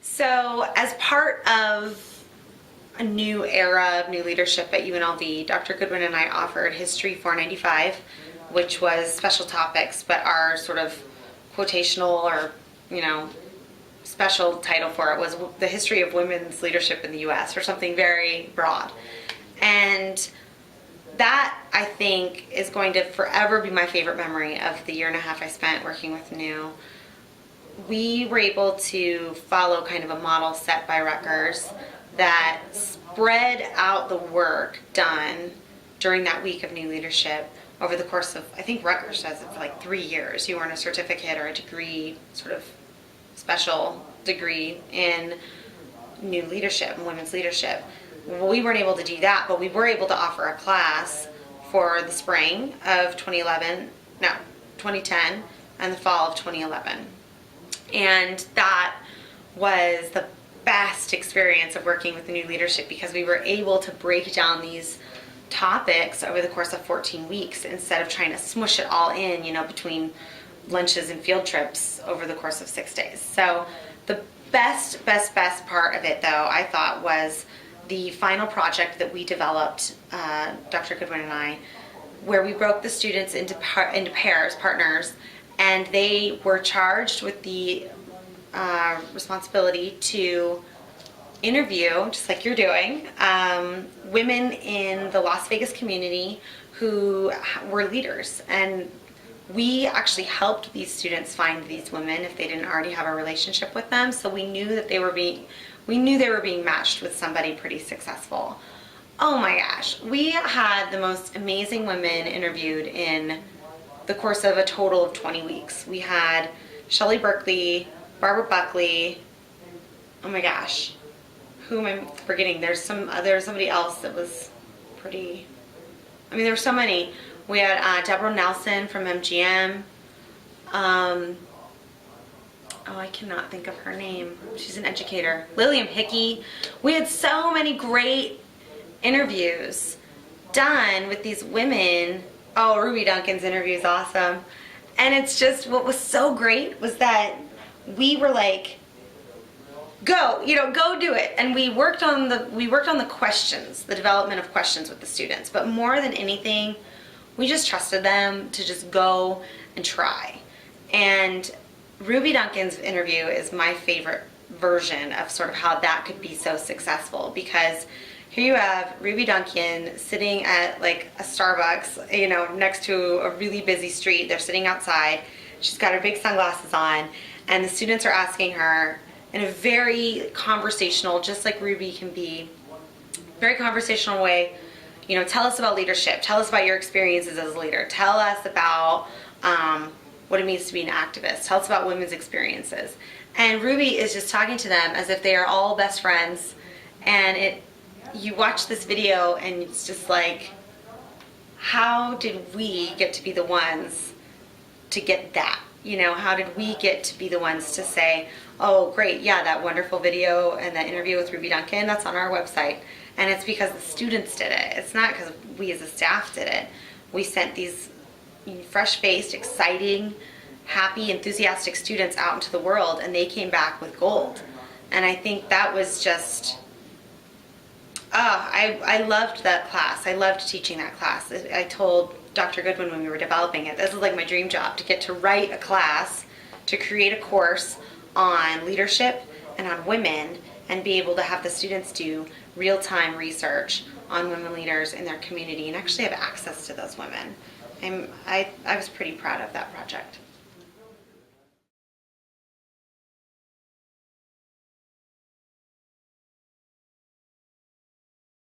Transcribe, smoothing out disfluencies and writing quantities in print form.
So as part of a new era of new leadership at UNLV, Dr. Goodwin and I offered History 495, which was special topics, but our sort of quotational or, special title for it was the history of women's leadership in the U.S. or something very broad. And that, I think, is going to forever be my favorite memory of the year and a half I spent working with New. We were able to follow kind of a model set by Rutgers that spread out the work done during that week of new leadership over the course of, I think Rutgers does it for like 3 years. You earn a certificate or a degree, sort of special degree in new leadership and women's leadership. Well, we weren't able to do that, but we were able to offer a class for the spring of 2010 and the fall of 2011. And that was the best experience of working with the new leadership because we were able to break down these topics over the course of 14 weeks instead of trying to smush it all in, between lunches and field trips over the course of 6 days. So the best part of it, though, I thought was the final project that we developed, Dr. Goodwin and I, where we broke the students into pairs, partners, and they were charged with the responsibility to interview, just like you're doing, women in the Las Vegas community who were leaders. And we actually helped these students find these women if they didn't already have a relationship with them. So we knew that they were being matched with somebody pretty successful. Oh my gosh, we had the most amazing women interviewed in the course of a total of 20 weeks. We had Shelley Berkeley, Barbara Buckley, oh my gosh, who am I forgetting? There's somebody else that was pretty, there were so many. We had Deborah Nelson from MGM. I cannot think of her name. She's an educator. Lillian Hickey. We had so many great interviews done with these women. Oh, Ruby Duncan's interview is awesome. And it's just, what was so great was that we were like, go do it. And we worked on the questions, the development of questions with the students. But more than anything, we just trusted them to just go and try. And Ruby Duncan's interview is my favorite version of sort of how that could be so successful, because here you have Ruby Duncan sitting at like a Starbucks, next to a really busy street. They're sitting outside. She's got her big sunglasses on, and the students are asking her in a very conversational, just like Ruby can be, very conversational way, tell us about leadership. Tell us about your experiences as a leader. Tell us about what it means to be an activist. Tell us about women's experiences. And Ruby is just talking to them as if they are all best friends. And you watch this video and it's just like, how did we get to be the ones to get that? How did we get to be the ones to say, oh great, yeah, that wonderful video and that interview with Ruby Duncan, that's on our website. And it's because the students did it. It's not because we as a staff did it. We sent these fresh-faced, exciting, happy, enthusiastic students out into the world, and they came back with gold. And I think that was just, I loved that class. I loved teaching that class. I told Dr. Goodwin when we were developing it, this is like my dream job, to get to write a class, to create a course on leadership and on women, and be able to have the students do real-time research on women leaders in their community and actually have access to those women. I was pretty proud of that project.